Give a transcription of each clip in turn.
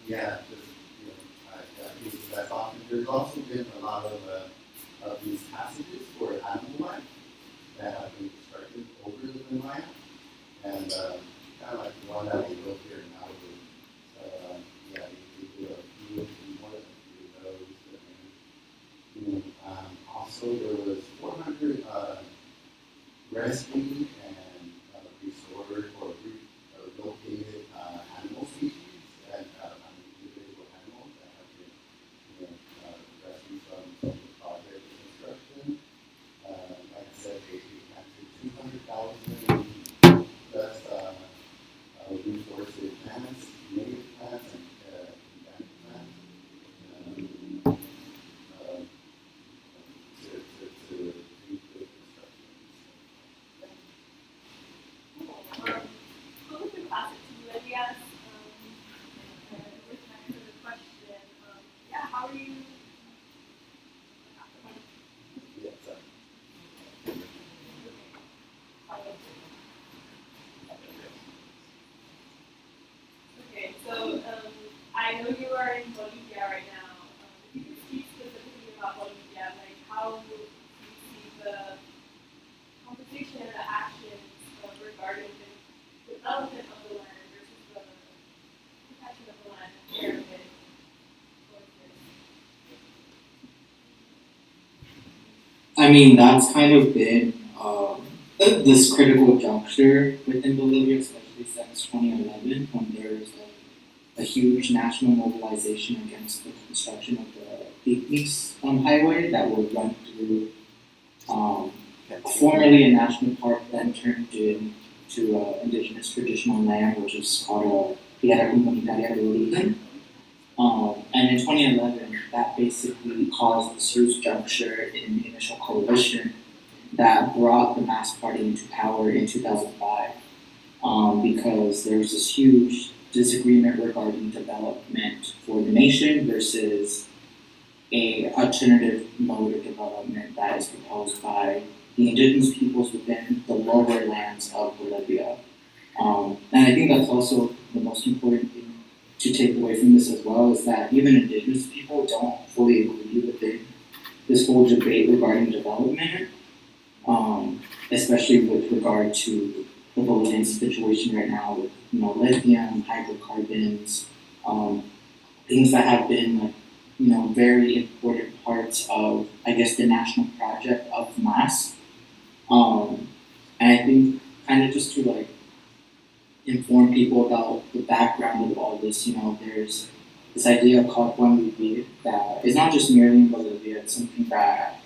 yeah, just, I think that's often, there's also been a lot of these passages for animal life that have been constructed over the Himalaya, and kind of like the one that we built here in Malibu. Yeah, you do a few more than a few of those. And also, there was 400 rescued and restored or relocated animal species and individual animals that have been rescued from the project of construction. Like I said, they captured 200,000 plus reforested plants, native plants, and endemic plants. Um, uh, to do the construction. Going through classic to you, I guess, with my sort of question, yeah, how are you? Yeah, so, Okay, so I know you are in Bolivia right now. If you could speak specifically about Bolivia, like how do you see the conversation and the actions regarding the development of the land versus the protection of the land and care of it? I mean, that's kind of been this critical juncture within Bolivia, especially since 2011, when there was a huge national mobilization against the construction of the Ignis highway that would run through um, formerly a national park, then turned into indigenous traditional land, which is called Tierra Comunitaria de Origen. And in 2011, that basically caused this huge juncture in the initial coalition that brought the Mass Party into power in 2005, because there was this huge disagreement regarding development for the nation versus a alternative mode of development that is proposed by the indigenous peoples within the lower lands of Bolivia. And I think that's also the most important thing to take away from this as well is that even indigenous people don't fully agree with this whole debate regarding development, especially with regard to the Bolivian situation right now with lithium, hydrocarbons, things that have been like very important parts of I guess the national project of MAS. And I think kind of just to like inform people about the background of all this. There's this idea called Buen Vivir that is not just merely in Bolivia, it's something that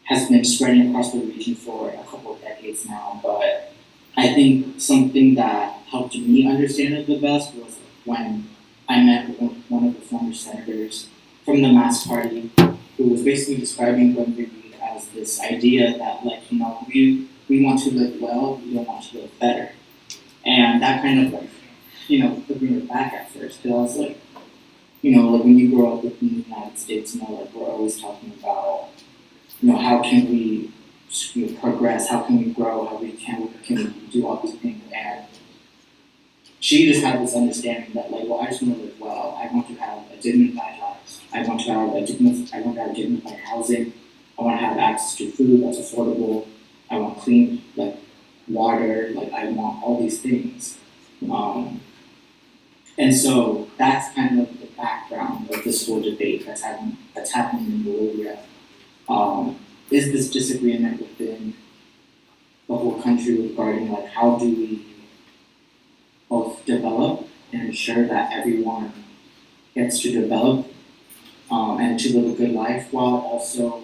has been spreading across the region for a couple of decades now. But I think something that helped me understand it the best was when I met with one of the former senators from the Mass Party who was basically describing Buen Vivir as this idea that we want to live well, we don't want to live better. And that kind of like, took me back at first because I was like, like when you grow up within the United States, like we're always talking about, how can we progress, how can we grow, how can we do all these things. And she just had this understanding that like, well, I just want to live well. I want to have a dignified life. I want to have dignified housing. I want to have access to food that's affordable. I want clean water. Like I want all these things. And so that's kind of the background of this whole debate that's happening in Bolivia. Is this disagreement within the whole country regarding like how do we both develop and ensure that everyone gets to develop and to live a good life while also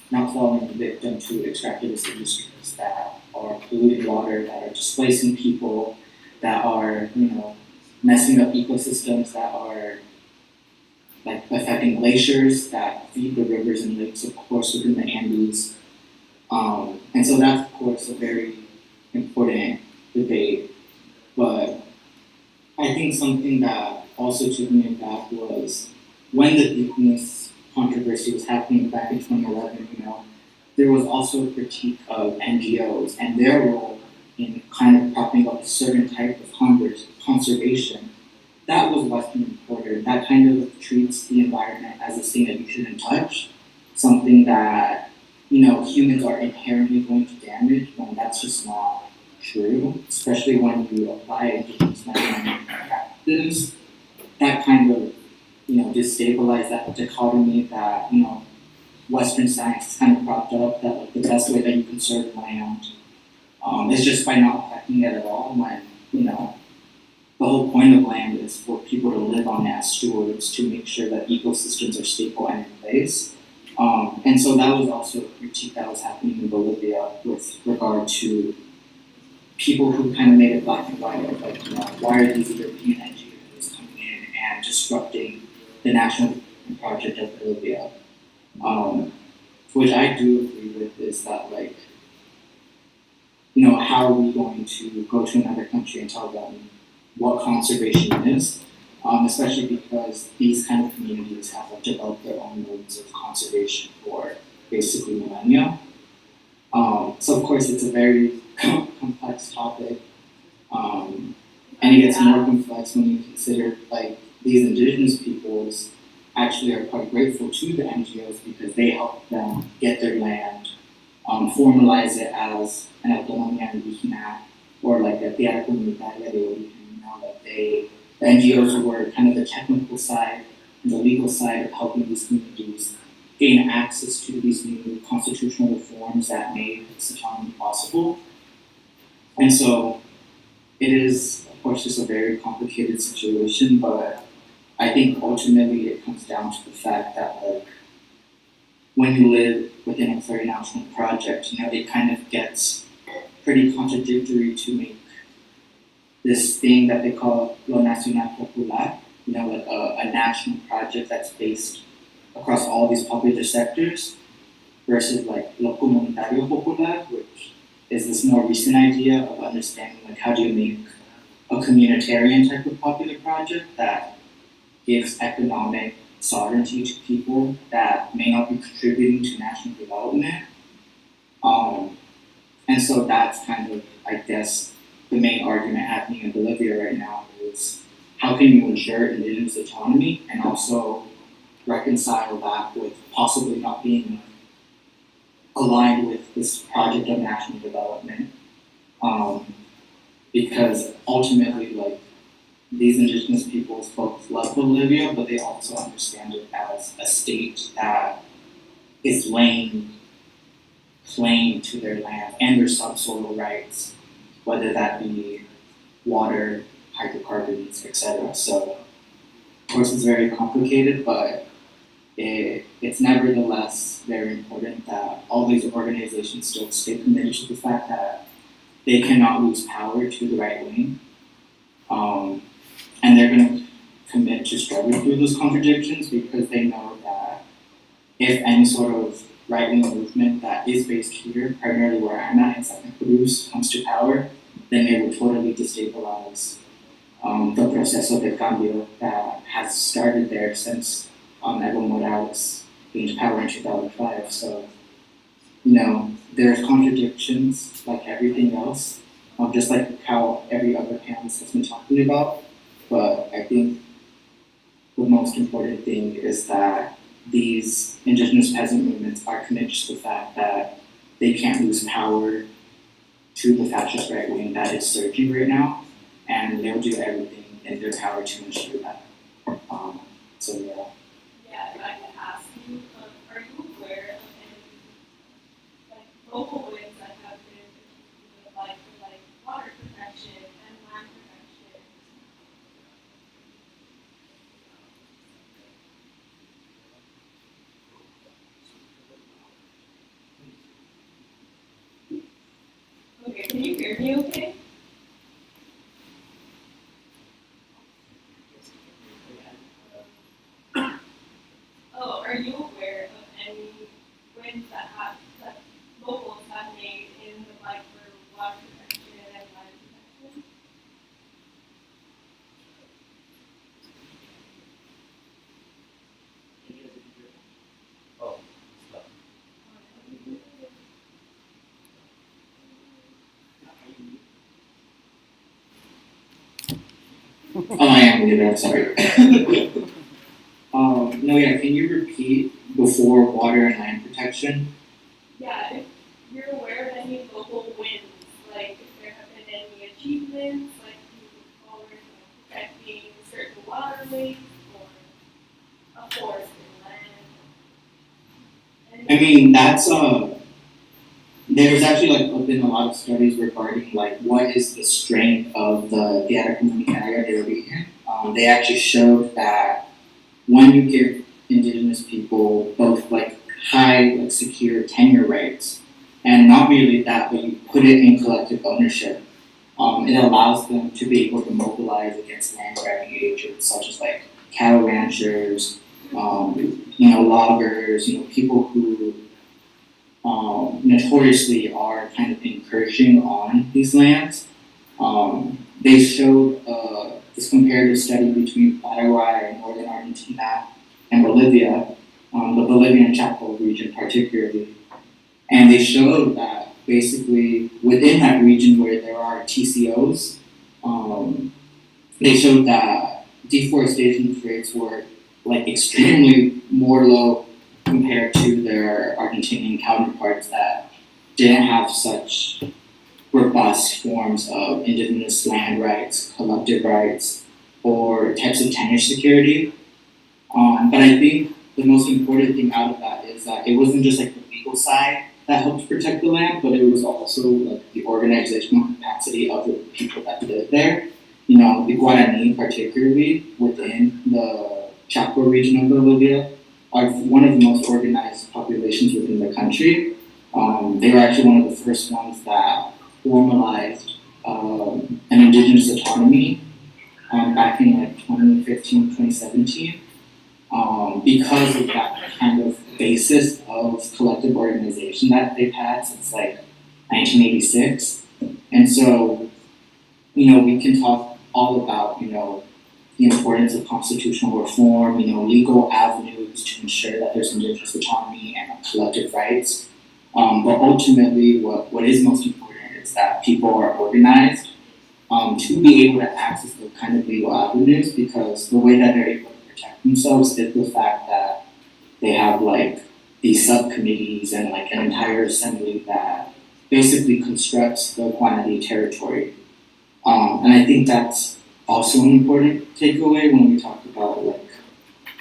not falling victim to extractivist industries that are polluting water, that are displacing people, that are messing up ecosystems, that are like affecting glaciers that feed the rivers and lakes, of course, within the Andes. And so that's, of course, a very important debate. But I think something that also took me aback was when the Ignis controversy was happening back in 2011, there was also a critique of NGOs and their role in kind of propping up a certain type of conservation that was Western Quarter. That kind of treats the environment as a thing that you shouldn't touch, something that, humans are inherently going to damage when that's just not true, especially when you apply indigenous management practices. That kind of, destabilize that dichotomy that, Western science has kind of propped up, that like, the best way that you conserve land is just by not affecting it at all when, the whole point of land is for people to live on it as stewards to make sure that ecosystems are stable and in place. And so that was also a critique that was happening in Bolivia with regard to people who kind of made it black and white of like, why are these European NGOs coming in and disrupting the national project of Bolivia? Which I do agree with is that like, how are we going to go to another country and tell them what conservation is? Especially because these kind of communities have like, developed their own modes of conservation for basically millennia. So of course it's a very complex topic, and it gets more complex when you consider like these indigenous peoples actually are quite grateful to the NGOs because they help them get their land, formalize it as an autonomía indígena or like a tierra comunitaria de origen. That the NGOs were kind of the technical side and the legal side of helping these communities gain access to these new constitutional reforms that made this autonomy possible. And so it is, of course, just a very complicated situation, but I think ultimately it comes down to the fact that like when you live within a plurinational project, it kind of gets pretty contradictory to make this thing that they call Lo Nacional Popular, like a national project that's based across all these popular sectors, versus like Lo Comunitario Popular, which is this more recent idea of understanding like how do you make a communitarian type of popular project that gives economic sovereignty to people that may not be contributing to national development. And so that's kind of, I guess, the main argument happening in Bolivia right now is how can you ensure indigenous autonomy and also reconcile that with possibly not being aligned with this project of national development. Because ultimately, like, these indigenous peoples both love Bolivia, but they also understand it as a state that is laying claim to their land and their subsoil rights, whether that be water, hydrocarbons, etc. So, of course, it's very complicated, but it's nevertheless very important that all these organizations still stay committed to the fact that they cannot lose power to the right wing. And they're going to commit to struggling through those contradictions because they know that if any sort of right-wing movement that is based here, primarily where I'm at in Santa Cruz, comes to power, then they will totally destabilize the proceso de cambio that has started there since Evo Morales gained power in 2005. So, there's contradictions like everything else, just like how every other panelist has been talking about. But I think the most important thing is that these indigenous peasant movements are committed to the fact that they can't lose power to the fascist right wing that is surging right now, and they'll do everything in their power to ensure that. So yeah. Yeah, if I could ask you, are you aware of any like local ways that have been instituted, like for like water protection and land protection? Okay, can you hear me okay? Oh, are you aware of any wins that locals have made in the fight for water protection and land protection? Oh, stuff. Oh, I can't believe it, I'm sorry. No, yeah, can you repeat before water and land protection? Yeah, if you're aware of any local wins, like if there have been any achievements, like moving forward, protecting certain waterways or a forest and land. I mean, that's there's actually like been a lot of studies regarding like what is the strength of the Atacama area they're in. They actually showed that when you give indigenous people both like high, like secure tenure rights, and not merely that, but you put it in collective ownership, it allows them to be able to mobilize against land grabbing agents such as like cattle ranchers, loggers, people who notoriously are kind of encroaching on these lands. They showed this comparative study between Paraguay, northern Argentina, and Bolivia, the Bolivian Chaco region particularly. And they showed that basically within that region where there are TCOs, they showed that deforestation rates were like extremely more low compared to their Argentinian counterparts that didn't have such robust forms of indigenous land rights, collective rights, or types of tenure security. But I think the most important thing out of that is that it wasn't just like the legal side that helped protect the land, but it was also like the organizational capacity of the people that live there. The Guarani particularly within the Chaco region of Bolivia are one of the most organized populations within the country. They were actually one of the first ones that formalized an indigenous autonomy back in like 2015, 2017. Because of that kind of basis of collective organization that they've had since like 1986. And so, we can talk all about, the importance of constitutional reform, legal avenues to ensure that there's indigenous autonomy and collective rights. But ultimately, what is most important is that people are organized to be able to access those kind of legal avenues, because the way that they're able to protect themselves is the fact that they have like these subcommittees and like an entire assembly that basically constructs the Guanadi territory. And I think that's also an important takeaway when we talk about like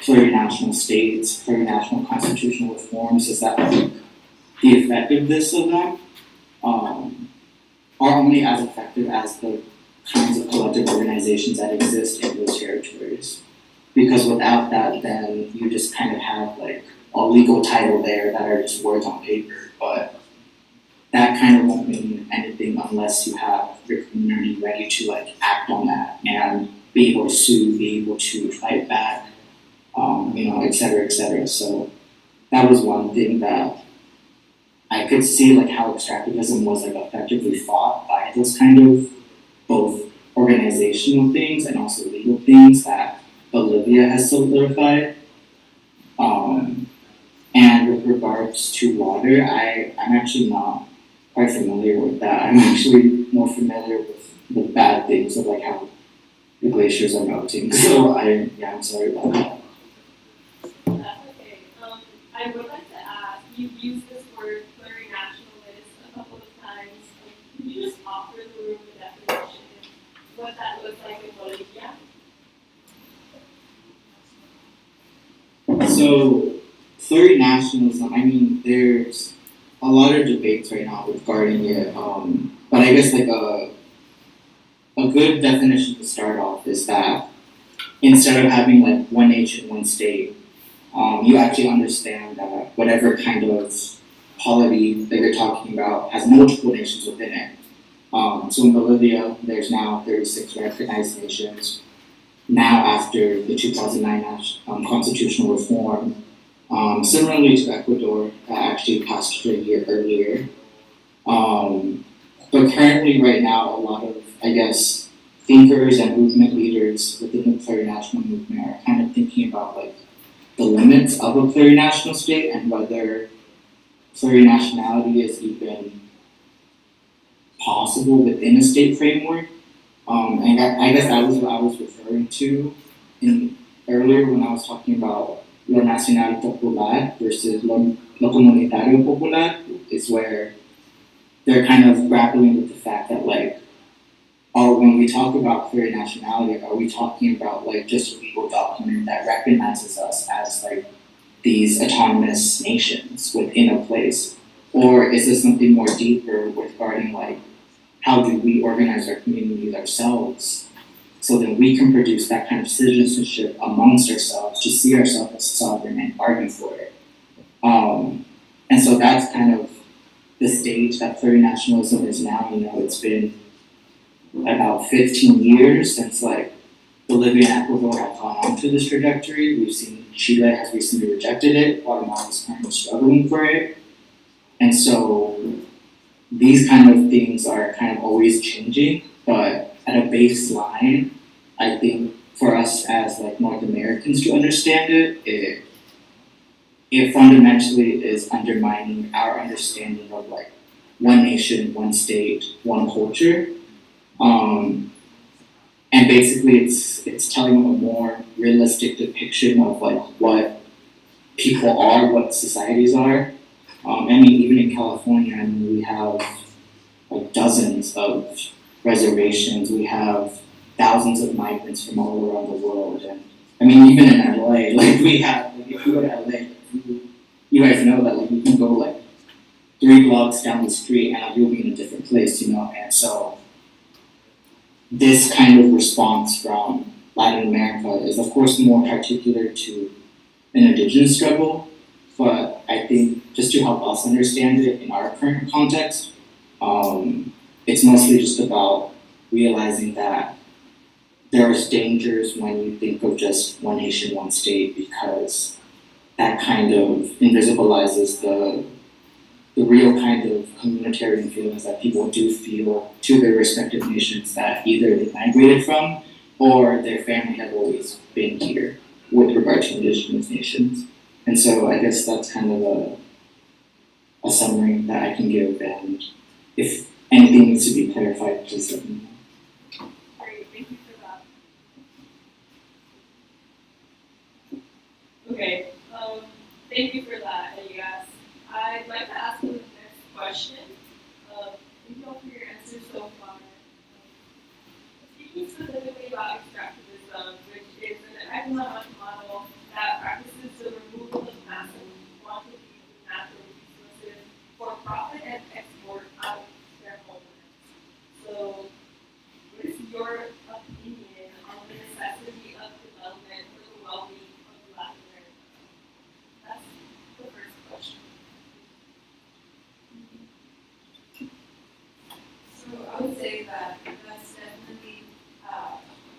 plurinational states, plurinational constitutional reforms, is that like, the effectiveness of them are only as effective as the kinds of collective organizations that exist in those territories. Because without that, then you just kind of have like a legal title there that are just words on paper, but that kind of won't mean anything unless you have your community ready to like act on that and be able to sue, be able to fight back, et cetera, et cetera. So that was one thing that I could see like how extractivism was like effectively fought by those kind of both organizational things and also legal things that Bolivia has solidified. And with regards to water, I'm actually not quite familiar with that. I'm actually more familiar with the bad things of like how the glaciers are melting. So I'm sorry about that. That's okay. I would like to ask, you've used this word plurinationalist a couple of times. Could you just offer the room the definition of what that looks like in Bolivia? So plurinationalism, I mean, there's a lot of debates right now regarding it, but I guess like a good definition to start off is that instead of having like one nation, one state, you actually understand that whatever kind of polity that you're talking about has multiple nations within it. So in Bolivia, there's now 36 recognized nations. Now after the 2009 constitutional reform, similarly to Ecuador, that actually passed a year earlier. But currently, right now, a lot of, I guess, thinkers and movement leaders within the plurinational movement are kind of thinking about like the limits of a plurinational state and whether plurinationality is even possible within a state framework. And I guess that was what I was referring to in earlier when I was talking about lo nacional popular versus lo comunitario popular, is where they're kind of grappling with the fact that like, or when we talk about plurinationality, are we talking about like just a legal document that recognizes us as like these autonomous nations within a place? Or is this something more deeper regarding like how do we organize our communities ourselves so that we can produce that kind of citizenship amongst ourselves to see ourselves as sovereign and argue for it? And so that's kind of the stage that plurinationalism is now. You know, it's been about 15 years since like Bolivia and Ecuador have gone onto this trajectory. We've seen Chile has recently rejected it. Guatemala is kind of struggling for it. And so these kind of things are kind of always changing, but at a baseline, I think for us as like North Americans to understand it, it fundamentally is undermining our understanding of like one nation, one state, one culture. And basically it's telling a more realistic depiction of like what people are, what societies are. I mean, even in California, I mean, we have like dozens of reservations. We have thousands of migrants from all around the world. And I mean, even in LA, like we have, like if you go to LA, you guys know that like you can go like 3 blocks down the street and you'll be in a different place, you know? And so this kind of response from Latin America is of course more particular to an indigenous struggle, but I think just to help us understand it in our current context, it's mostly just about realizing that there's dangers when you think of just one nation, one state, because that kind of invisibilizes the real kind of communitarian feelings that people do feel to their respective nations that either they migrated from or their family have always been here with regard to indigenous nations. And so I guess that's kind of a summary that I can give, and if anything needs to be clarified, please let me know. Great, thank you for that. Okay, thank you for that, Elias. I'd like to ask you the next question. Thank you all for your answers so far. Speaking specifically about extractivism, which is an economic model that practices the removal of massive quantities of natural resources for profit and export out of their homelands. So, what is your opinion on the necessity of development for the well-being of Latin America? That's the first question. So I would say that that's definitely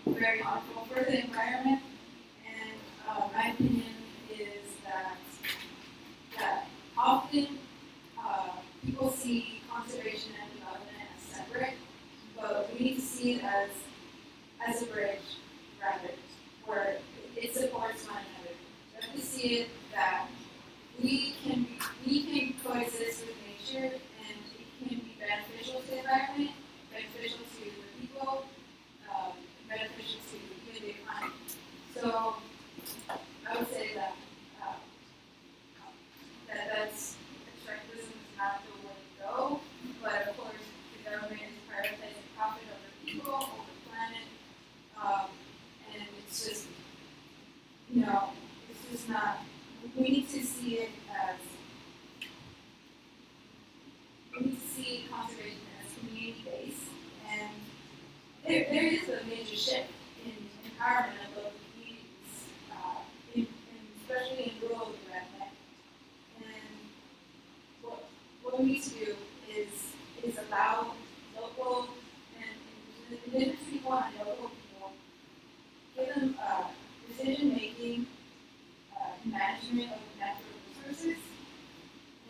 very harmful for the environment. And my opinion is that often people see conservation and development as separate, but we need to see it as a bridge, rather, where it supports one another. We have to see it that we can coexist with nature, and it can be beneficial to the environment, beneficial to the people, beneficial to even the economy. So I would say that that's extractivism is not the way to go, but of course the government is prioritizing profit over people, over the planet, and it's just, you know, it's just not. We need to see it as conservation as community based, and there is a major shift in empowerment of local communities, especially in rural development. And what we need to do is allow local and indigenous people and local people, give them decision making, management of natural resources,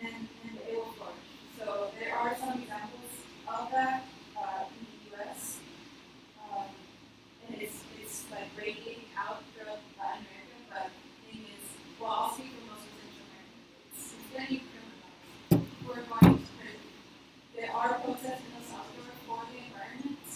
and it will flourish. So there are some examples of that in the U.S. And it's like radiating out throughout Latin America, but the thing is, well, I'll speak for most of Central America. It's going to be criminalized. We're going to prison. There are protests in El Salvador for the environment.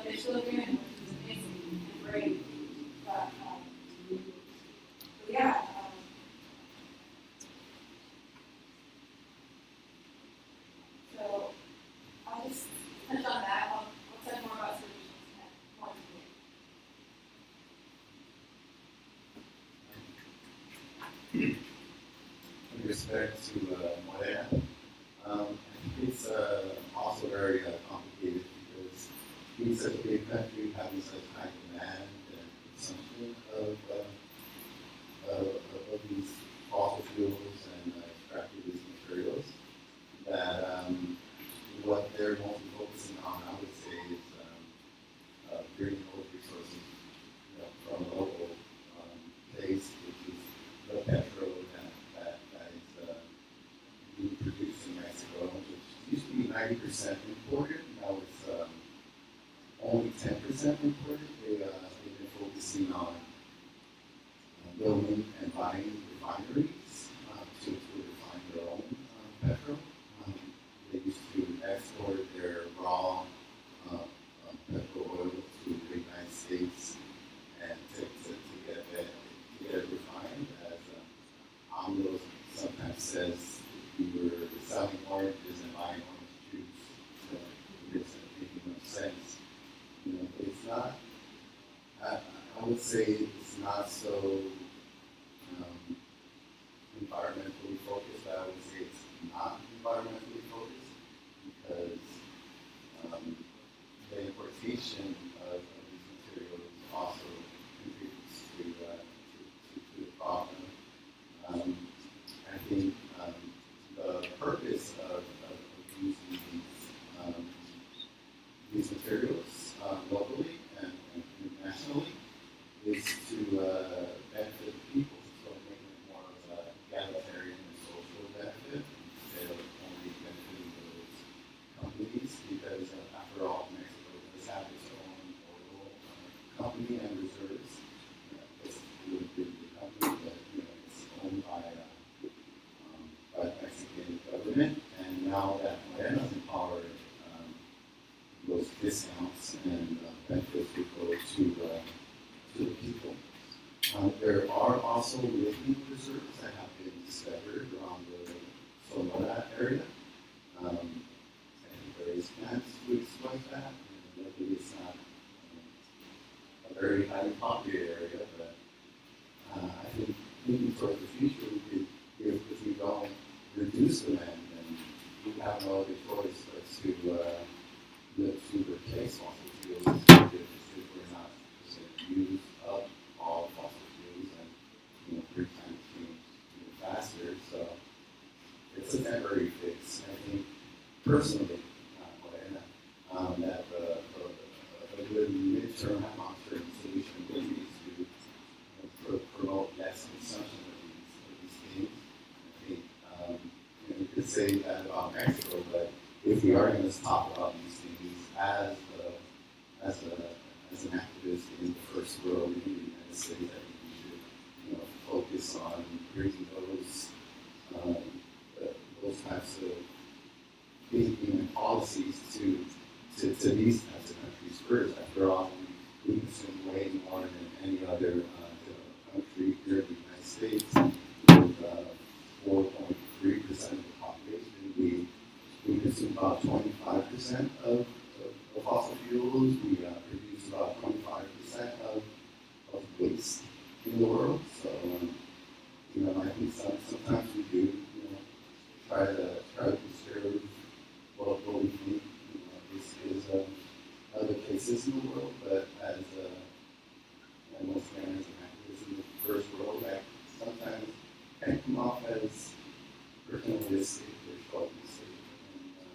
what they're still doing, which is amazing and great. But yeah. So I'll just touch on that. I'll talk more about solutions at one point. With respect to Morena, I think it's also very complicated because being such a big country, having such high demand and consumption of these fossil fuels and extracted these materials, that what they're mostly focusing on, I would say, is bringing those resources from a local place, which is the petrol that is being produced in Mexico, which used to be 90% imported. Now it's only 10% imported. They've been focusing on building and buying refineries to refine their own petrol. They used to export their raw petrol oil to the United States and to get it refined. As AMLO sometimes says, we were selling oranges and buying orange juice. So it isn't making much sense. It's not. I would say it's not so environmentally focused. I would say it's not environmentally focused because the importation of these materials also contributes to the problem. I think the purpose of using these materials locally and internationally is to benefit the people, so making it more of a egalitarian and social benefit instead of only benefiting those companies, because after all, Mexico does have its own oil company and reserves. It's a really big company, but it's owned by the Mexican government, and now that Morena's in power, those discounts and benefits will go to the people. There are also lithium reserves that have been discovered around the Sonora area. I think there is plans to exploit that. And luckily it's not a very highly populated area, but I think looking towards the future, if we don't reduce the land, then we have no other choice but to replace fossil fuels if we're not to use up all fossil fuels and bring climate change faster. So it's a temporary fix. I think personally, that a good midterm and long-term solution would be to promote less consumption of these things. I think you could say that about Mexico, but if we are going to talk about these things as an activist in the first world in the United States, I think we should focus on bringing those types of thinking and policies to these types of countries first. After all, we consume way more than any other country here in the United States. With 4.3% of the population, we consume about 25% of fossil fuels. We produce about 25% of waste in the world. So, I think sometimes we do, try to conserve what we think, is other places in the world. But once again, as an activist in the first world, that sometimes can come off as paternalistic or chauvinistic. And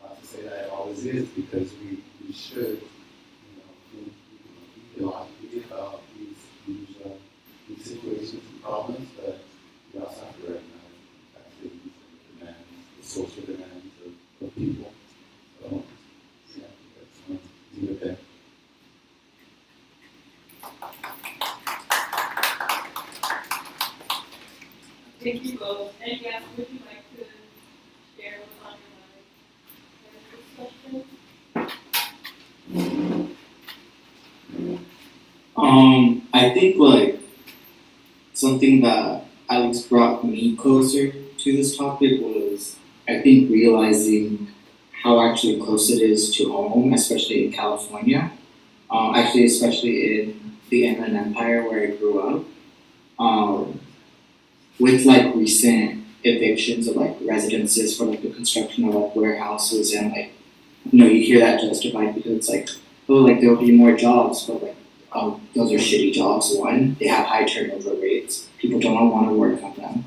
not to say that it always is, because we should, think logically about these situations and problems, but we also have to recognize the activities and the demands, the social demands of people. So, yeah, that's leave it there. Thank you both. And yes, would you like to share what's on your mind? Any questions? I think like something that Alex brought me closer to this topic was I think realizing how actually close it is to home, especially in California. Actually, especially in the Inland Empire where I grew up. Um, with like recent evictions of like residences for like the construction of like warehouses and like you hear that justified because it's like oh like there'll be more jobs but like those are shitty jobs. One, they have high turnover rates. People don't want to work on them.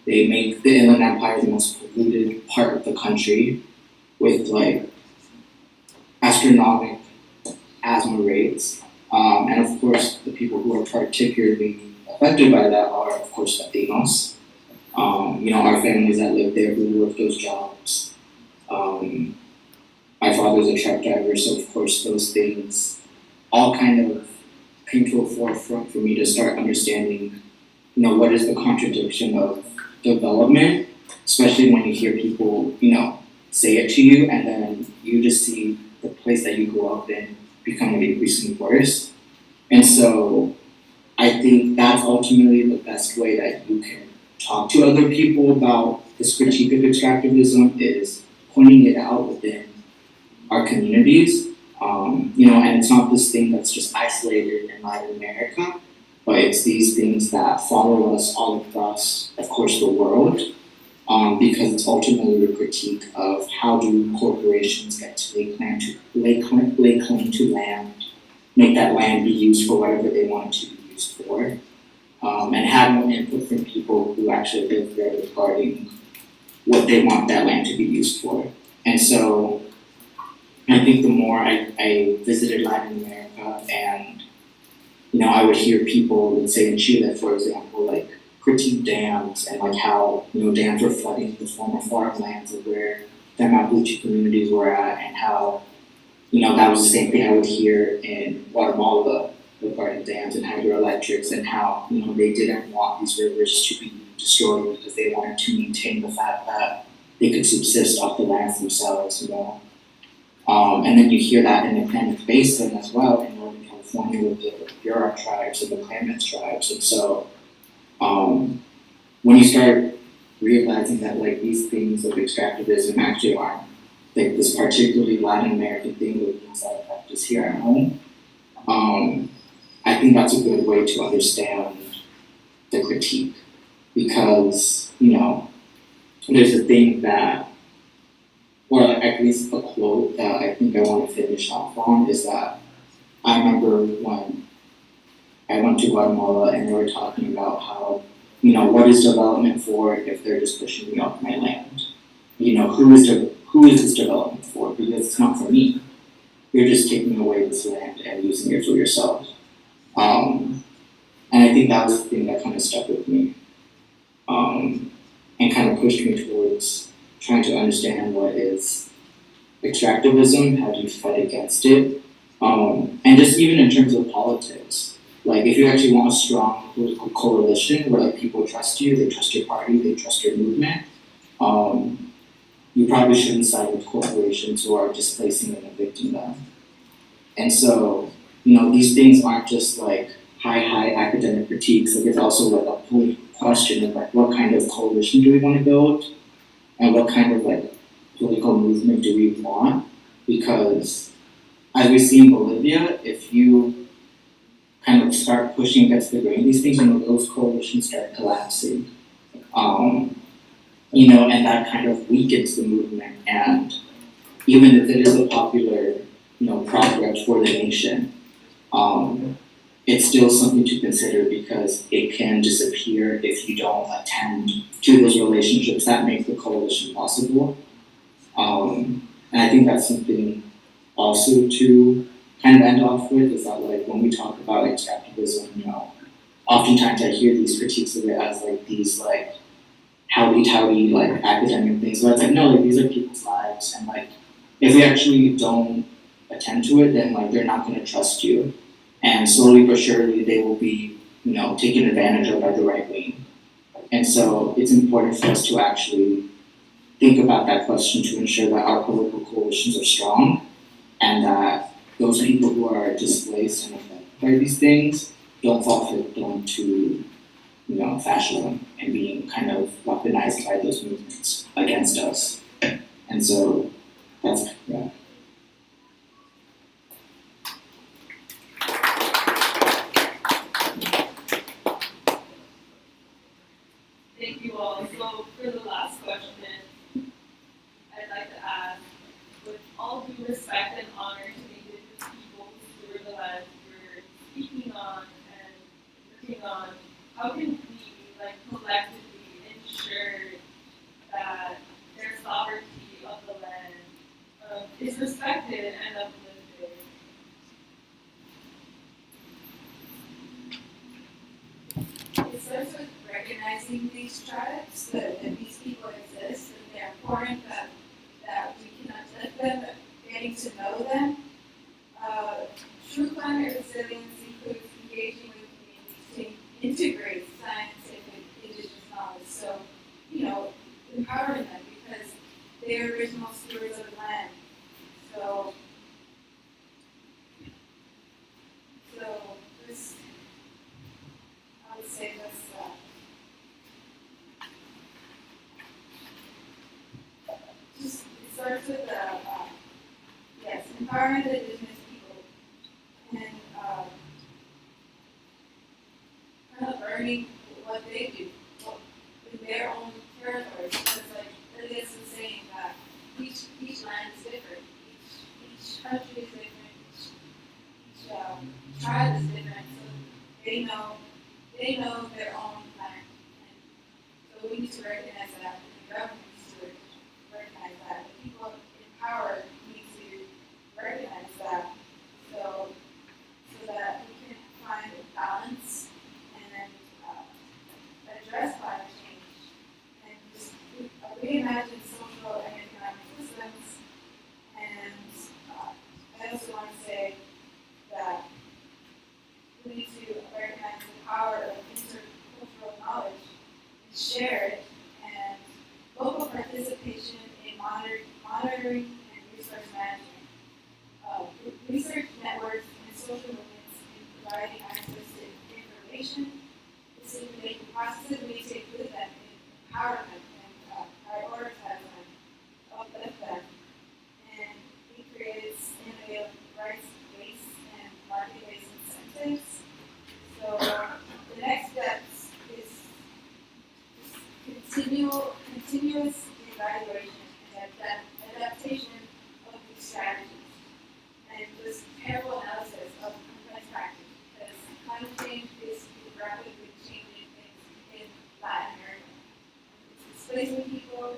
They make the Inland Empire the most polluted part of the country with like astronomical asthma rates. And of course, the people who are particularly affected by that are, of course, Latinos. Our families that live there who work those jobs. My father's a truck driver, so of course, those things all kind of came to a forefront for me to start understanding, what is the contradiction of development, especially when you hear people, say it to you, and then you just see the place that you grew up in becoming increasingly worse. And so I think that's ultimately the best way that you can talk to other people about this critique of extractivism is pointing it out within our communities. And it's not this thing that's just isolated in Latin America, but it's these things that follow us all across, of course, the world, because it's ultimately a critique of how do corporations get to lay claim to land, make that land be used for whatever they want it to be used for, and have no input from people who actually live there regarding what they want that land to be used for. And so I think the more I visited Latin America and, I would hear people, let's say in Chile, for example, like critique dams and like how, dams were flooding the former farmlands of where the Mapuche communities were at and how, that was the same thing I would hear in Guatemala regarding dams and hydroelectrics and how, they didn't want these rivers to be destroyed because they wanted to maintain the fact that they could subsist off the lands themselves, And then you hear that in the Klamath Basin as well in Northern California with the Yurok tribes and the Klamath tribes. And so when you start realizing that like these things of extractivism actually aren't like this particularly Latin American thing with things that I practice here at home, I think that's a good way to understand the critique because, there's a thing that or at least a quote that I think I want to finish off on is that I remember when I went to Guatemala and they were talking about how, what is development for if they're just pushing me off my land? Who is this development for? Because it's not for me. You're just taking away this land and using it for yourself. And I think that was the thing that kind of stuck with me and kind of pushed me towards trying to understand what is extractivism, how do you fight against it, and just even in terms of politics. Like if you actually want a strong political coalition where like people trust you, they trust your party, they trust your movement, you probably shouldn't side with corporations who are displacing and evicting them. And so, these things aren't just like high academic critiques, like it's also like a political question of like what kind of coalition do we want to build? And what kind of like political movement do we want? Because as we see in Bolivia, if you kind of start pushing against the grain, these things, those coalitions start collapsing. And that kind of weakens the movement. And even if it is a popular, project for the nation, it's still something to consider because it can disappear if you don't attend to those relationships that make the coalition possible. And I think that's something also to kind of end off with is that like when we talk about extractivism, oftentimes I hear these critiques of it as like these like howdy like academic things. So it's like no, like these are people's lives and like if we actually don't attend to it, then like they're not gonna trust you. And slowly but surely they will be, taken advantage of by the right wing. And so it's important for us to actually think about that question to ensure that our political coalitions are strong and that those people who are displaced and for these things don't fall victim to, fascism and being kind of weaponized by those movements against us. And so that's, yeah. Thank you all. So for the last question, I'd like to ask, with all due respect and honor to the indigenous people who steward the land we're speaking on and working on, how can we, like, collectively ensure that their sovereignty of the land is respected and uplifted? It starts with recognizing these tribes, that these people exist, and they're important, that we can uplift them, getting to know them. True climate resilience includes engaging with communities to integrate scientific indigenous knowledge. So, empowering them because they're original stewards of the land. So this, I would say this, just, it starts with, yes, empowering the indigenous people and, kind of learning what they do, in their own territories, because like Elias was saying that each land is different, each country is different, each tribe is different, so they know their own land, and so we need to recognize that, and the government needs to recognize that, the people in power need to recognize that, so that we can find a balance and address climate change and just reimagine social and economic systems. And I also want to say that we need to recognize the power of intercultural knowledge and share it, and local participation in monitoring and resource management. Research networks and social movements in providing access to information, decision-making processes, we need to include them in empowerment and prioritize them, uplift them, and we created innovative rights-based and market-based incentives. So the next steps is continuous evaluation and adaptation of these strategies, and just careful analysis of best practice, because climate change is rapidly changing things in Latin America. It's displacing people.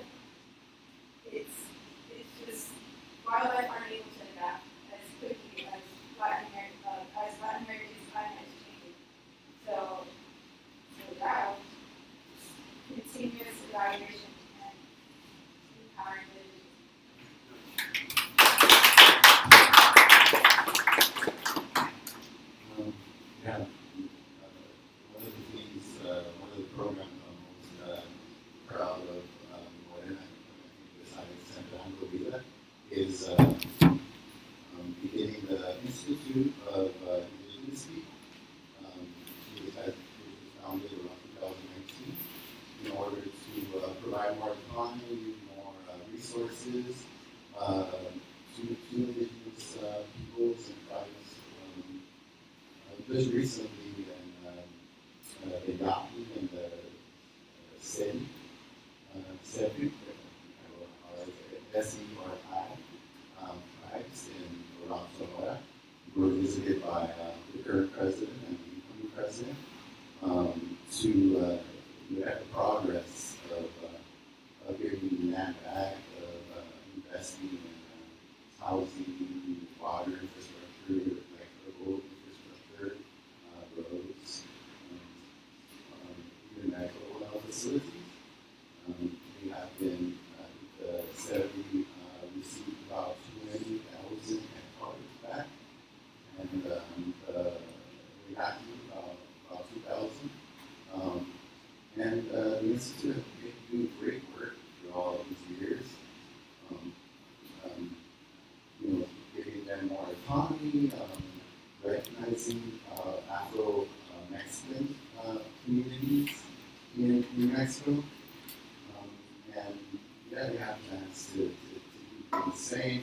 It's just wildlife aren't able to adapt as quickly as Latin America's climate is changing. So that continuous evaluation and empowering the Yeah. One of the things, one of the programs I'm most proud of, when I decided to send to Angola, is beginning the Institute of Indigenous People, which was founded around 2019, in order to provide more autonomy, more resources to indigenous peoples and tribes. Just recently, the Yaqui and the Seri, SERI, SERI, tribes in around Sonora, were visited by the current president and the incoming president to look at the progress of getting land back, of investing in housing, water infrastructure, like road infrastructure, roads, even medical facilities. We have been, steadily received about 20,000 hectares back, and we have about 2,000. And the Institute has been doing great work through all of these years. Mexico. And yeah, we have plans to do the same.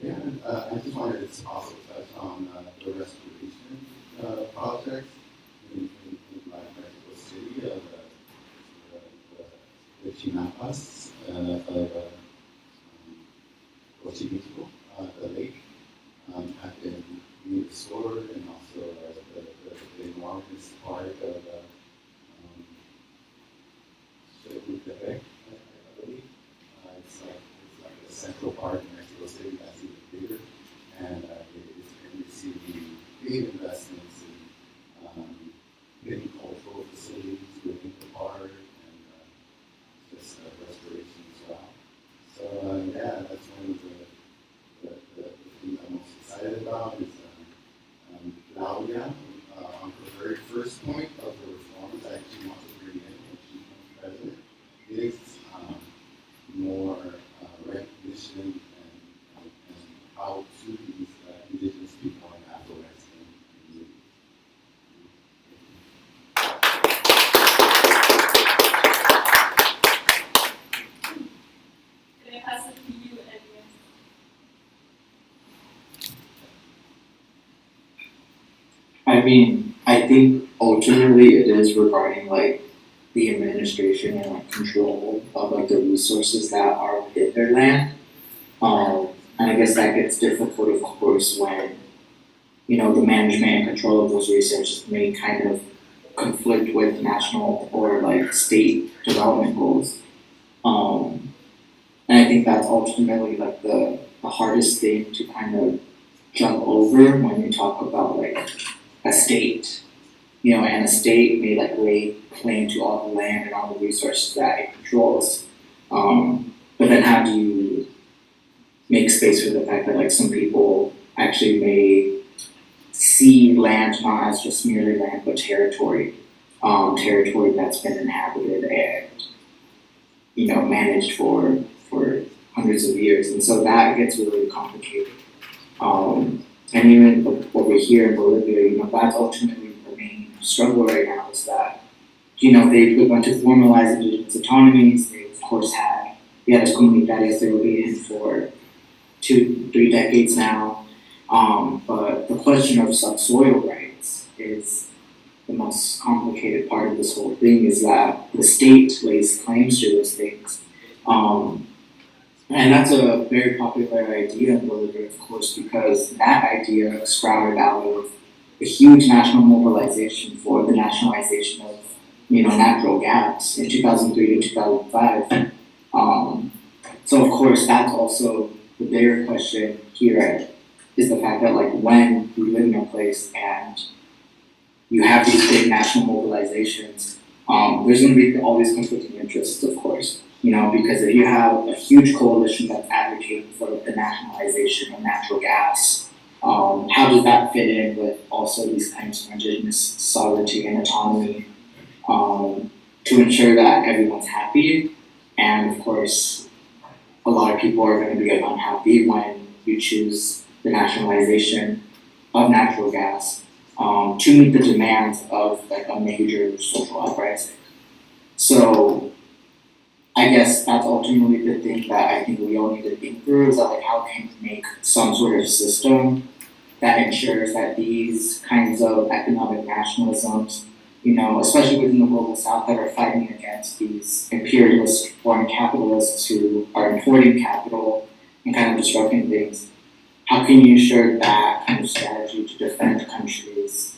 Yeah, I just wanted to also touch on the restoration projects in Mexico City of the Chinapas of Xochimilco, the lake, have been restored, and also the enormous part of Chapultepec, I believe. It's like the central part in Mexico City that's even bigger, and it's been receiving big investments in getting cultural facilities within the park and just restoration as well. So yeah, that's one of the things I'm most excited about is Claudia, on the very first point of the reforms that she wants to bring in when she becomes president is more recognition and how to these indigenous people and Afro-Mexican communities. Can I pass it to you, Elias? I mean, I think ultimately it is regarding like the administration and like control of like the resources that are within their land. And I guess that gets difficult, of course, when you know the management and control of those resources may kind of conflict with national or like state development goals. And I think that's ultimately like the hardest thing to kind of jump over when you talk about like a state, you know, and a state may like lay claim to all the land and all the resources that it controls. But then how do you make space for the fact that like some people actually may see land not as just merely land but territory, territory that's been inhabited and you know managed for hundreds of years, and so that gets really complicated. And even over here in Bolivia, you know, that's ultimately the main struggle right now is that, you know, they want to formalize indigenous autonomies. They, of course, had Villas Comunitarias they were leading for 2-3 decades now. But the question of subsoil rights is the most complicated part of this whole thing is that the state lays claims to those things. And that's a very popular idea in Bolivia, of course, because that idea sprouted out of a huge national mobilization for the nationalization of, you know, natural gas in 2003 to 2005. So of course, that's also the bigger question here is the fact that like when you live in a place and you have these big national mobilizations, there's going to be all these conflicting interests, of course. You know, because if you have a huge coalition that's advocating for the nationalization of natural gas, how does that fit in with also these kinds of indigenous sovereignty and autonomy to ensure that everyone's happy? And of course, a lot of people are going to get unhappy when you choose the nationalization of natural gas to meet the demands of like a major social uprising. So I guess that's ultimately the thing that I think we all need to think through is that like how can we make some sort of system that ensures that these kinds of economic nationalisms, you know, especially within the global south that are fighting against these imperialist foreign capitalists who are importing capital and kind of disrupting things, how can you ensure that kind of strategy to defend countries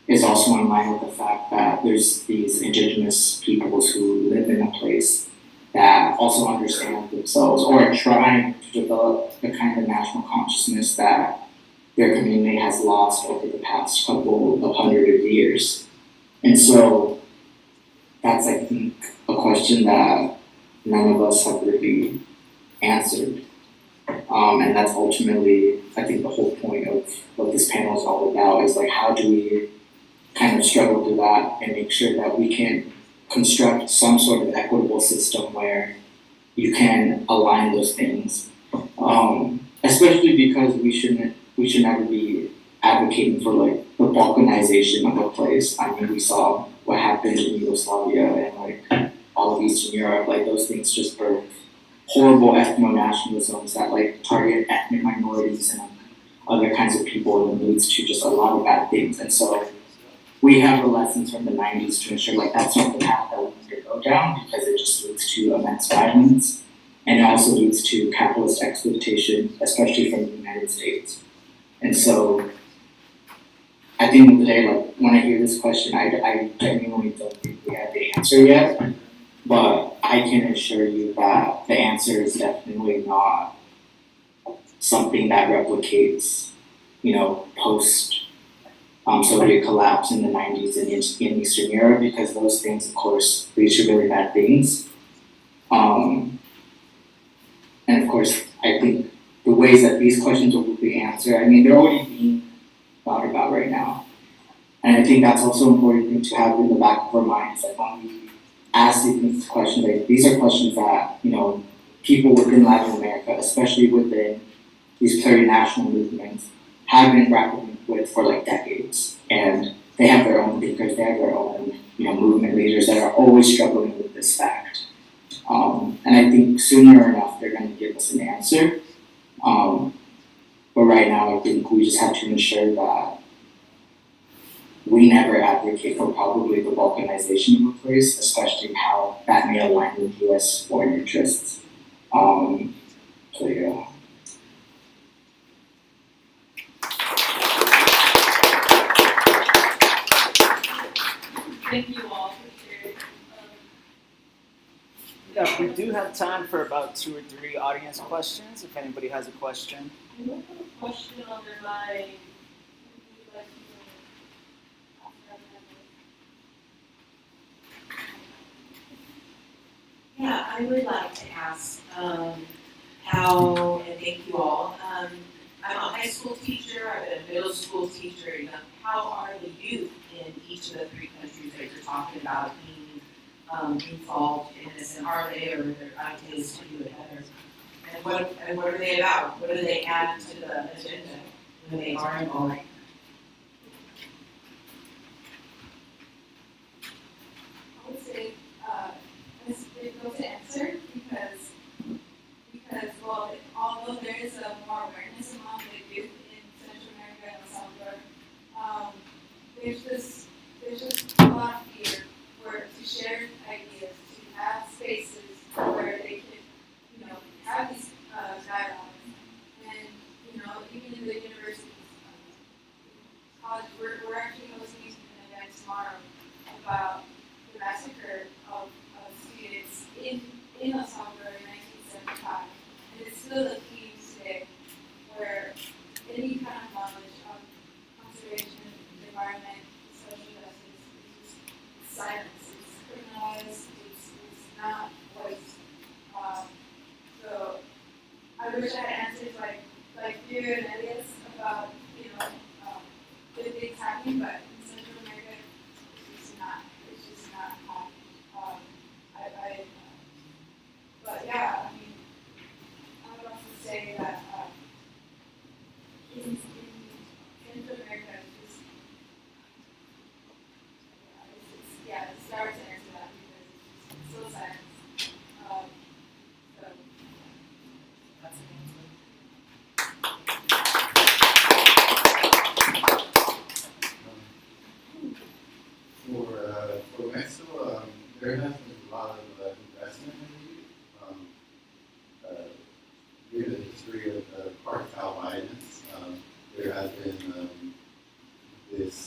is also in line with the fact that there's these indigenous peoples who live in a place that also understand themselves or are trying to develop the kind of national consciousness that their community has lost over the past couple of hundred of years. And so that's, I think, a question that none of us have really answered. And that's ultimately, I think, the whole point of what this panel is all about is like how do we kind of struggle through that and make sure that we can construct some sort of equitable system where you can align those things. Especially because we should never be advocating for like the balkanization of a place. I mean, we saw what happened in Yugoslavia and like all of Eastern Europe, like those things just birth horrible ethno-nationalisms that like target ethnic minorities and other kinds of people, and leads to just a lot of bad things. And so we have the lessons from the 90s to ensure like that's not the path that we need to go down, because it just leads to immense violence, and it also leads to capitalist exploitation, especially from the United States. And so at the end of the day, like when I hear this question, I genuinely don't think we have the answer yet, but I can assure you that the answer is definitely not something that replicates, post Soviet collapse in the 90s in Eastern Europe, because those things, of course, lead to really bad things. And of course, I think the ways that these questions will be answered, I mean, they're already being thought about right now. And I think that's also an important thing to have in the back of our minds, like when we ask these questions, like these are questions that, people within Latin America, especially within these plurinational movements, have been grappling with for like decades. And they have their own thinkers, they have their own, movement leaders that are always struggling with this fact. And I think sooner enough they're going to give us an answer. But right now I think we just have to ensure that we never advocate for probably the balkanization of a place, especially how that may align with US foreign interests. So yeah. Thank you all for sharing. Yeah, we do have time for about 2 or 3 audience questions, if anybody has a question. I have a question on their mind. Would you like to ask that member? Yeah, I would like to ask how, and thank you all. I'm a high school teacher, I've been a middle school teacher. How are the youth in each of the 3 countries that you're talking about being involved in this, and are they, or are there ideas to do it better? And what are they about? What do they add to the agenda when they are involved? I would say it's difficult to answer because well, although there is a more awareness among the youth in Central America and El Salvador, there's just a lot of fear to share ideas, to have spaces where they can, have these dialogues, and even in the universities, college, we're actually hosting an event tomorrow about the massacre of students in El Salvador in 1975, and it's still a theme today, where any kind of knowledge of conservation, the environment, social justice is just silence. It's criminalized. It's not voiced. So I wish I had answers like you and Elias about good things happening, but in Central America, it's just not. It's just not happening. But yeah, I mean, I would also say that in Central America, it's hard to answer that because it's so silent. So. That's an answer. For Mexico, there has been a lot of investment in the youth. Given the history of cartel violence, there has been this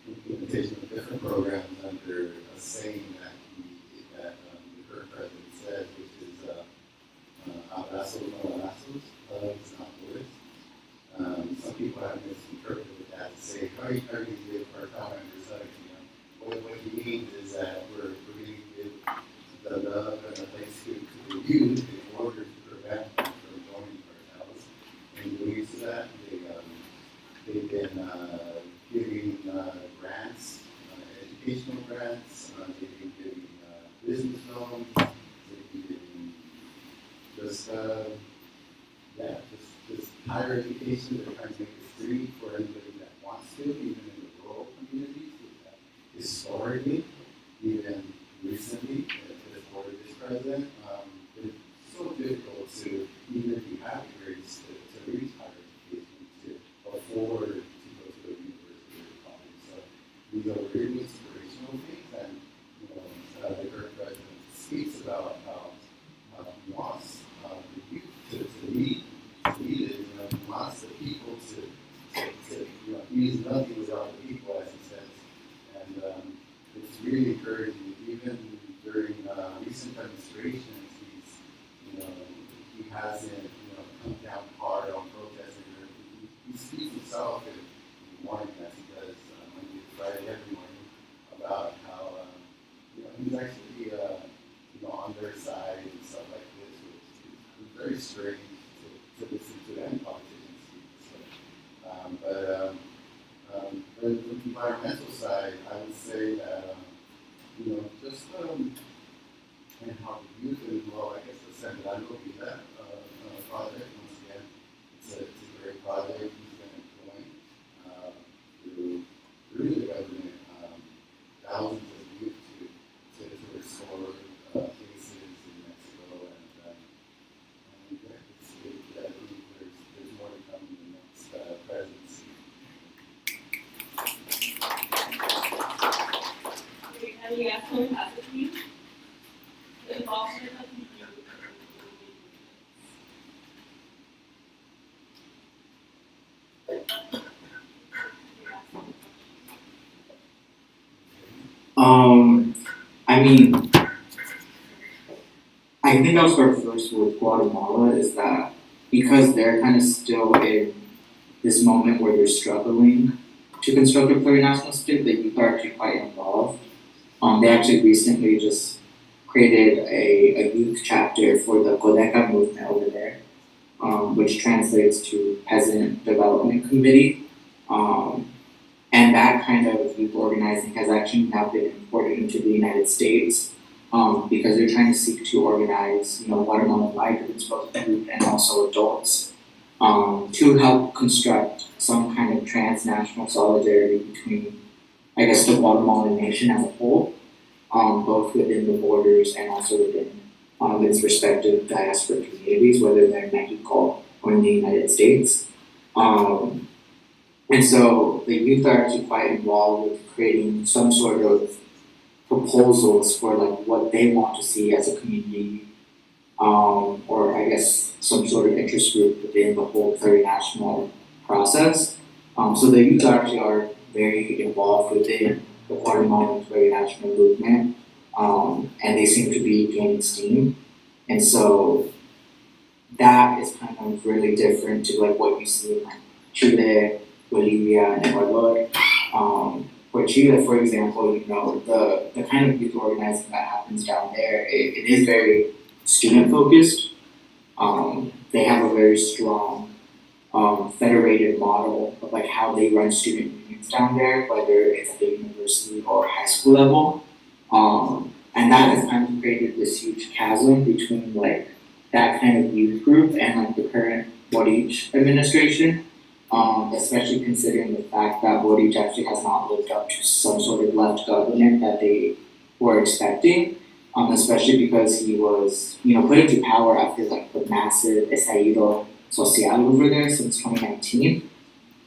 implementation of different programs under a saying that the current president says, which is abrazos no balazos, love is not bullets. Some people have misinterpreted that to say, how are you going to give cartel members hugs? What he means is that we're going to give the love and the place to the youth in order to prevent them from joining cartels. And doing so that, they've been giving grants, educational grants, they've been giving business loans, they've been giving just yeah, just higher education, they're trying to make it free for anybody that wants to, even in the rural communities. Historically, even recently, as board of this president, it's so difficult to, even if you have grades, to reach higher education, to afford to go to a university or college. So these are really inspirational things, and the current president speaks about how he wants the youth to lead it. He wants the people to he's nothing without the people, as he says. And it's really encouraging. Even during recent demonstrations, he hasn't come down hard on protesting. He speaks himself in the morning, as he does Monday to Friday every morning, about how he's actually on their side and stuff like this, which is very strange to listen to any politicians speak. So, but the environmental side, I would say that just and how the youth and I guess the San Bernardo Vida project, once again, it's a great project. He's been employing through the government thousands of youth to restore cases in Mexico, and I think there's more to come in the next presidency. Great, and we ask someone has a team. The involvement of the youth I mean, I think I'll start first with Guatemala, is that because they're kind of still in this moment where they're struggling to construct a plurinational state, the youth are actually quite involved. They actually recently just created a youth chapter for the Codeca movement over there, which translates to Peasant Development Committee. And that kind of youth organizing has actually now been imported into the United States, because they're trying to seek to organize, Guatemalan migrants, both youth and also adults, to help construct some kind of transnational solidarity between, I guess, the Guatemalan nation as a whole, both within the borders and also within its respective diaspora communities, whether they're in Mexico or in the United States. And so the youth are actually quite involved with creating some sort of proposals for what they want to see as a community, or I guess some sort of interest group within the whole plurinational process. So the youth actually are very involved within the Guatemalan plurinational movement, and they seem to be gaining steam. And so that is kind of really different to what you see in Chile, Bolivia, and Ecuador. For Chile, for example, the kind of youth organizing that happens down there, it is very student focused. They have a very strong federated model of how they run student unions down there, whether it's at the university or high school level. And that has kind of created this huge chasm between that kind of youth group and the current Boric administration. Especially considering the fact that Boric actually has not lived up to some sort of left government that they were expecting, especially because he was, put into power after the massive estallido social over there since 2019.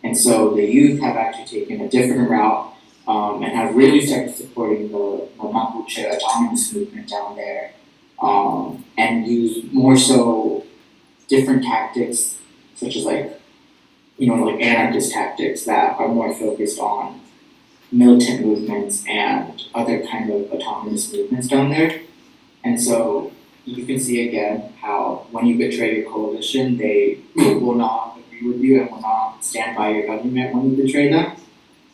And so the youth have actually taken a different route, and have really started supporting the Mapuche autonomous movement down there, and use more so different tactics, such as anarchist tactics that are more focused on militant movements and other kind of autonomous movements down there. And so you can see again how when you betray your coalition, they will not agree with you and will not stand by your government when you betray them.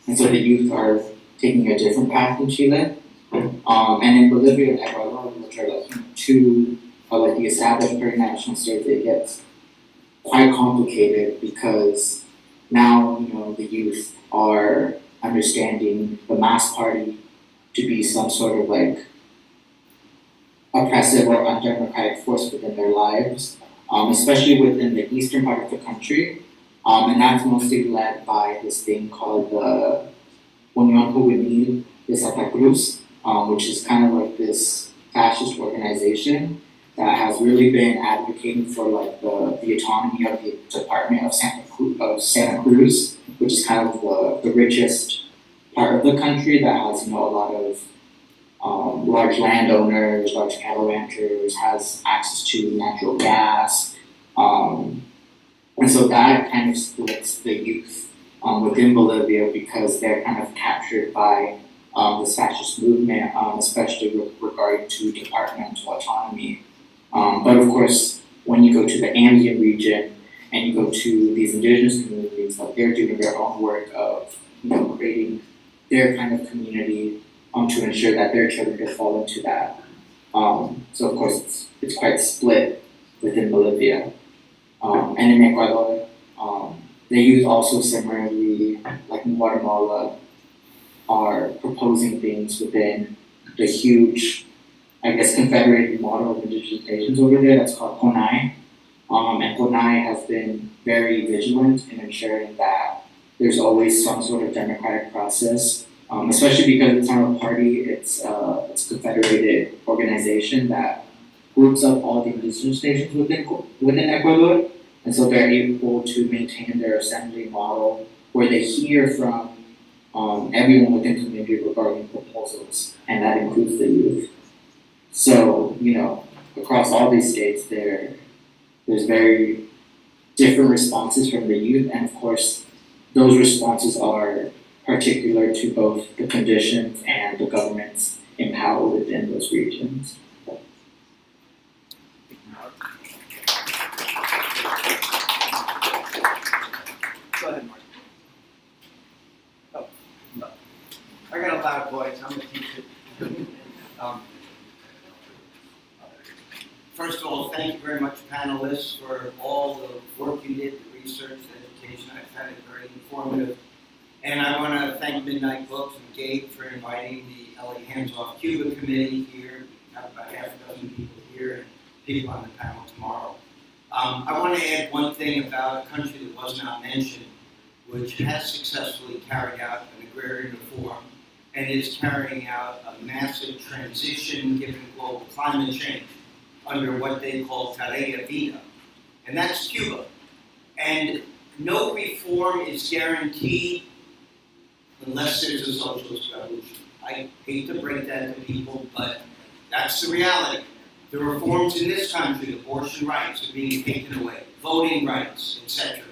And so the youth are taking a different path in Chile. And in Bolivia and Ecuador, which are two of the established plurinational states, it gets quite complicated because now the youth are understanding the mass party to be some sort of oppressive or undemocratic force within their lives, especially within the eastern part of the country. And that's mostly led by this thing called the Unión Juvenil de Santa Cruz, which is kind of like this fascist organization that has really been advocating for like the autonomy of the Department of Santa Cruz, which is kind of the richest part of the country that has, a lot of large landowners, large cattle ranchers, has access to natural gas. And so that kind of splits the youth within Bolivia because they're kind of captured by this fascist movement, especially regarding to departmental autonomy. But of course, when you go to the Andean region and you go to these indigenous communities, like they're doing their own work of creating their kind of community to ensure that their children can fall into that. So of course, it's quite split within Bolivia. And in Ecuador, the youth also similarly, like in Guatemala, are proposing things within the huge, I guess, confederated model of indigenous nations over there that's called CONAI. And CONAI has been very vigilant in ensuring that there's always some sort of democratic process, especially because it's not a party, it's a confederated organization that groups up all the indigenous nations within Ecuador. And so they're able to maintain their assembly model where they hear from everyone within the community regarding proposals, and that includes the youth. So, across all these states, there's very different responses from the youth, and of course, those responses are particular to both the conditions and the governments in power within those regions. Go ahead, Mark. I got a loud voice, I'm a teacher. First of all, thank you very much, panelists, for all the work you did, the research, the education. I found it very informative. And I want to thank Midnight Books and Gabe for inviting the LA Hands Off Cuba Committee here. We have about half a dozen people here and people on the panel tomorrow. I want to add one thing about a country that was not mentioned, which has successfully carried out an agrarian reform and is carrying out a massive transition given global climate change under what they call Tarea Vida, and that's Cuba. And no reform is guaranteed unless there's a socialist revolution. I hate to break that to people, but that's the reality. The reforms in this country, abortion rights are being taken away, voting rights, etc.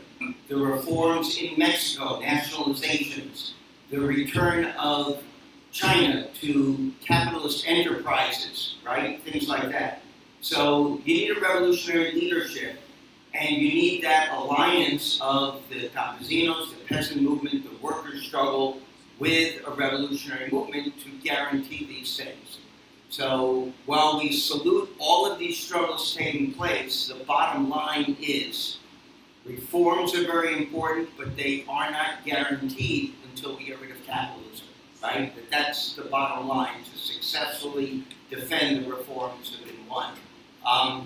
The reforms in Mexico, nationalizations, the return of China to capitalist enterprises, right? Things like that. So you need a revolutionary leadership, and you need that alliance of the campesinos, the peasant movement, the workers' struggle, with a revolutionary movement to guarantee these things. So while we salute all of these struggles taking place, the bottom line is reforms are very important, but they are not guaranteed until we get rid of capitalism, right? But that's the bottom line, to successfully defend the reforms that we want.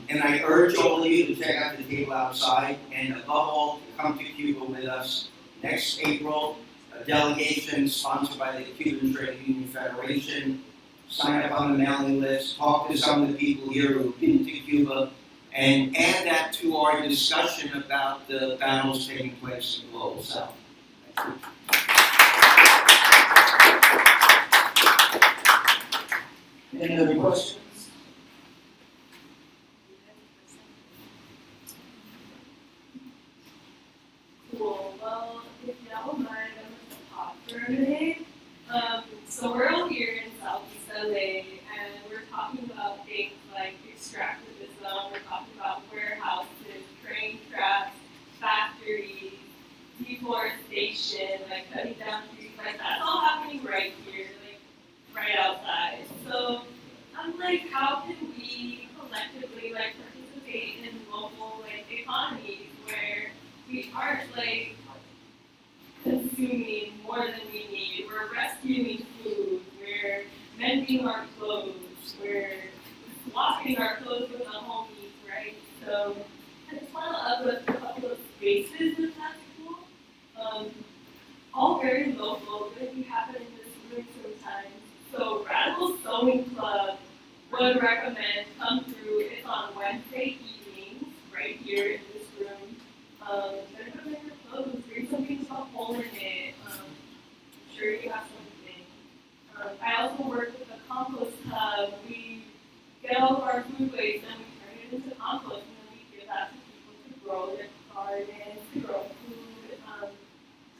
And I urge all of you to check out the table outside, and above all, to come to Cuba with us next April. A delegation sponsored by the Cuban Trade Union Federation. Sign up on the mailing list, talk to some of the people here who've been to Cuba, and add that to our discussion about the battles taking place in the Global South. Any other questions? Cool. Well, if you don't mind, I'm going to talk for a minute. So we're all here in Southeast LA, and we're talking about things like extractivism. We're talking about warehouses, train tracks, factories, deforestation, like cutting down trees, like that's all happening right here, like right outside. So I'm like, how can we collectively like participate in local like economies where we aren't like consuming more than we need, we're rescuing food, we're mending our clothes, we're washing our clothes with the homies, right? So I just want to uplift a couple of spaces in that school. All very local, going to be happening this room sometimes. So Radical Sewing Club would recommend come through. It's on Wednesday evenings, right here in this room. They're going to bring your clothes, bring something with a hole in it. I'm sure you have something. I also work with the compost hub. We get all of our food waste and we turn it into compost, and then we give that to people to grow their gardens, to grow food.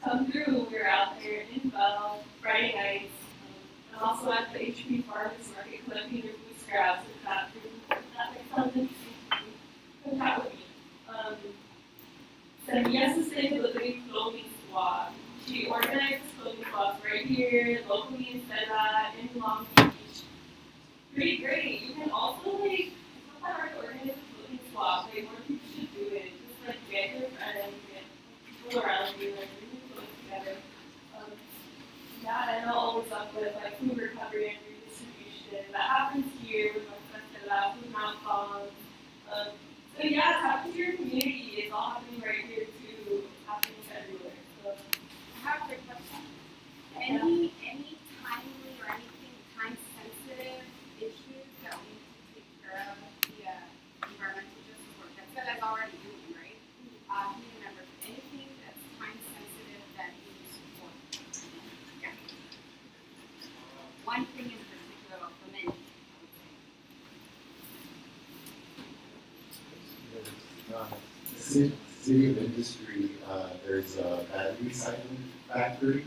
Come through, we're out there in Bell Friday nights, and also at the HP Farmers Market collecting their food scraps. If that makes sense, interesting, contact with me. Semilla Sustainability Clothing Swap. She organizes clothing swaps right here, locally in Stella, in Long Beach. Pretty great. You can also it's not hard to organize a clothing swap. More people should do it. Just get your friends, get people around you, bring your clothes together. And I'll always up with food recovery and redistribution. That happens here with my friend Stella, Food Mount Columns. So it's happening to your community. It's all happening right here too. It's happening everywhere. So I have a quick question. Any timely or anything time sensitive issues that we need to take care of via environmental justice work? That's what that's already doing, right? Community members, anything that's time sensitive that needs support. Yeah. One thing in particular for many, I would say. City of Industry, there's a battery recycling factory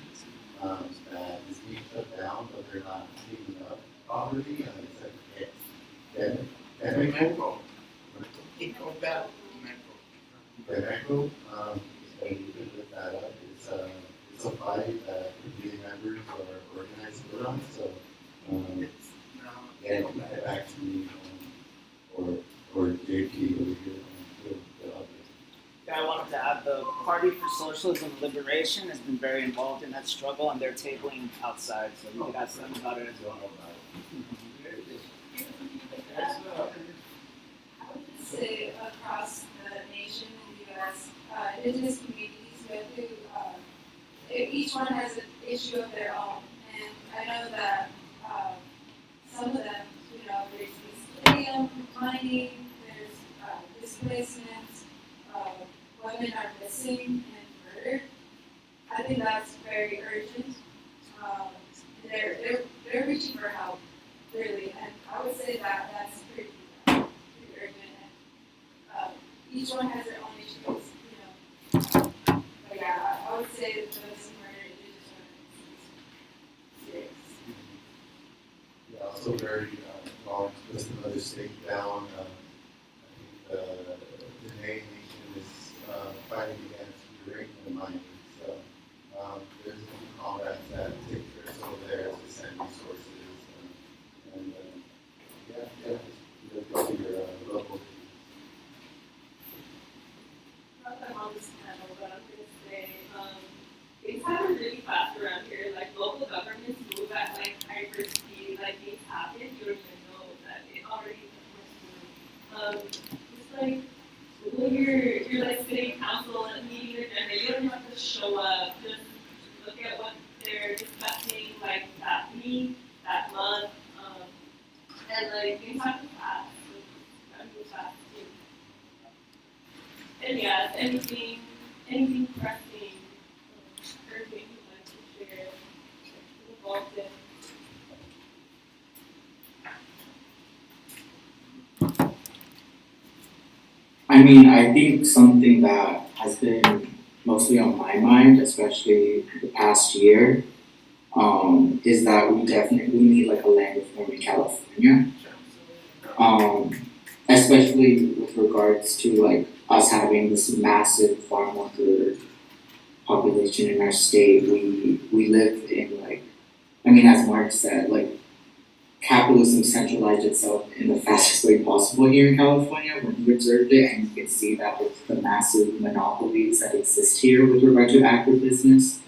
that is being shut down, but they're not cleaning up properly. It's like Demeco. Demeco, you can look that up. It's a fight that community members are organized with on. So, you can get back to me or JP over here. Yeah, I wanted to add the Party for Socialism and Liberation has been very involved in that struggle, and they're tabling outside, so you can ask them about it as well. I would just say across the nation in the U.S., indigenous communities go through, each one has an issue of their own. And I know that some of them, there's stadium mining, there's displacements, women are missing and murdered. I think that's very urgent. They're reaching for help, really, and I would say that that's pretty urgent. And, each one has their own issues, But yeah, I would say that the missing murder is serious. Yeah, also very long, just another state down. I think the Dene Nation is fighting against uranium mining. So there's some comrades that take trips over there to send resources. Just go to your local. not that I'm on this panel, but I'm going to say things happen really fast around here. Local governments move at hyper speed. Things happen, you don't even know that it already went through. Just when you're city council and meeting agenda, you don't have to show up. Just look at what they're discussing that week, that month, and things happen fast. That moves fast too. And anything pressing, urgent you'd like to share, involved in. I mean, I think something that has been mostly on my mind, especially the past year, is that we definitely need a land reform in California. Especially with regards to us having this massive farm worker population in our state. We live in as Mark said, capitalism centralized itself in the fastest way possible here in California when you observed it, and you can see that with the massive monopolies that exist here with regard to agribusiness.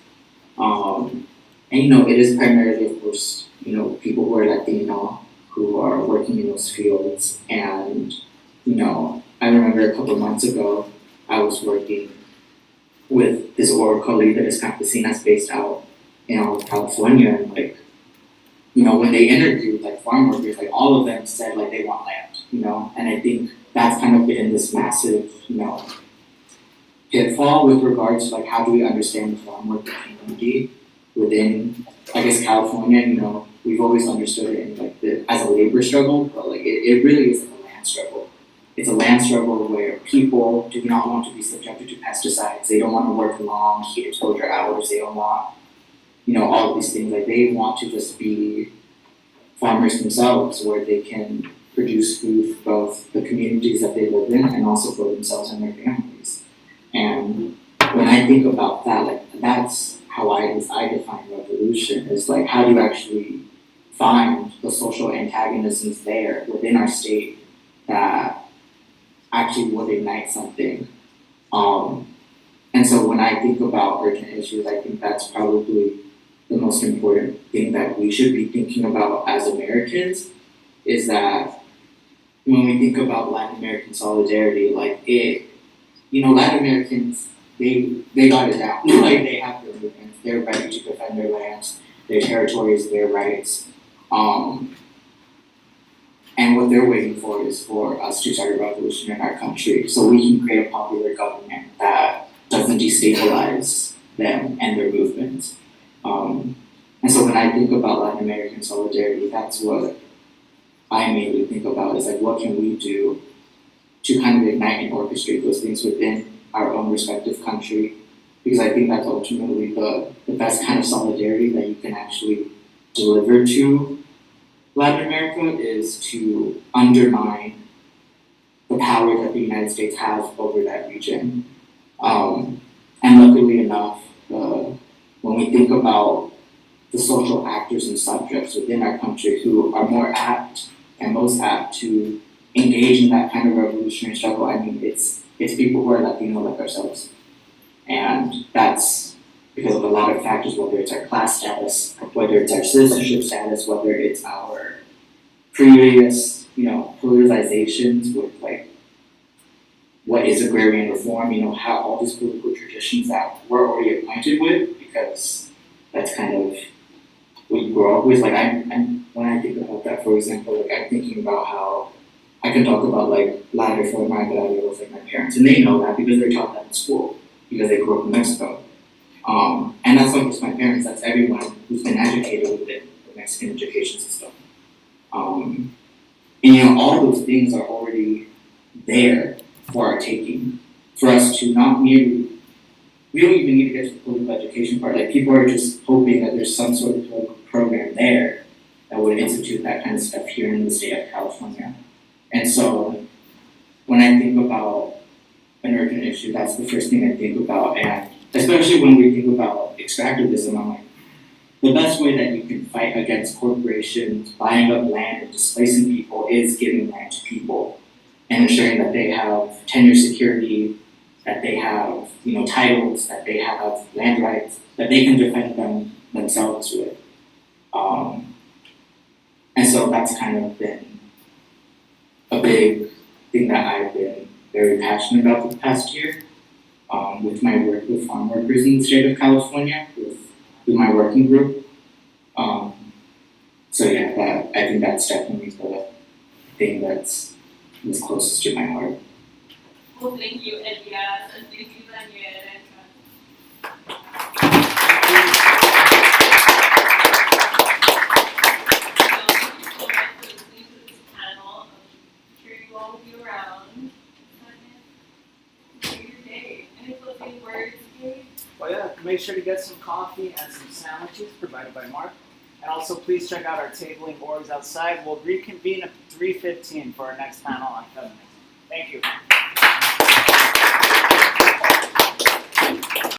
And it is primarily, of course, people who are Latino who are working in those fields, and I remember a couple of months ago, I was working with this oral colleague that is campesinas based out in California, and like, you know, when they interviewed like farm workers, like all of them said like they want land, you know, and I think that's kind of been this massive, you know, pitfall with regards to like how do we understand the farm worker community within, I guess, California. You know, we've always understood it in like as a labor struggle, but like it really is like a land struggle. It's a land struggle where people do not want to be subjected to pesticides. They don't want to work long heat exposure hours. They don't want, you know, all of these things. Like they want to just be farmers themselves, where they can produce food for both the communities that they live in and also for themselves and their families. And when I think about that, like that's how I define revolution, is like how do you actually find the social antagonisms there within our state that actually would ignite something. And so when I think about urgent issues, I think that's probably the most important thing that we should be thinking about as Americans, is that when we think about Latin American solidarity, like it, you know, Latin Americans, they got it down. Like they have their movements, they're ready to defend their lands, their territories, their rights. And what they're waiting for is for us to start a revolution in our country so we can create a popular government that doesn't destabilize them and their movements. And so when I think about Latin American solidarity, that's what I mainly think about, is like what can we do to kind of ignite and orchestrate those things within our own respective country, because I think that's ultimately the best kind of solidarity that you can actually deliver to Latin America, is to undermine the power that the United States has over that region. And luckily enough, when we think about the social actors and subjects within our country who are more apt and most apt to engage in that kind of revolutionary struggle, I mean, it's people who are Latino like ourselves. And that's because of a lot of factors, whether it's our class status, whether it's our citizenship status, whether it's our previous, you know, politicizations with like what is agrarian reform, you know, how all these political traditions that we're already acquainted with, because that's kind of what you grow up with. Like I'm when I think about that, for example, like I'm thinking about how I can talk about like La Reforma Agraria with like my parents, and they know that because they're taught that in school, because they grew up in Mexico. And that's not just my parents, that's everyone who's been educated within the Mexican education system. And you know, all those things are already there for our taking, for us to not merely, we don't even need to get to the political education part. Like people are just hoping that there's some sort of political program there that would institute that kind of stuff here in the state of California. And so when I think about an urgent issue, that's the first thing I think about. And especially when we think about extractivism, I'm like, the best way that you can fight against corporations buying up land and displacing people is giving land to people and ensuring that they have tenure security, that they have, you know, titles, that they have land rights, that they can defend themselves with. And so that's kind of been a big thing that I've been very passionate about the past year, with my work with farm workers in the state of California, with my working group. So yeah, I think that's definitely the thing that's closest to my heart. Well, thank you, Elias, and thank you, Daniel. Panel. I'm sure you all will be around. Enjoy your day. Any closing words, Gabe? Well, yeah, make sure to get some coffee and some sandwiches provided by Mark. And also, please check out our tabling orgs outside. We'll reconvene at 3:15 for our next panel on feminism. Thank you.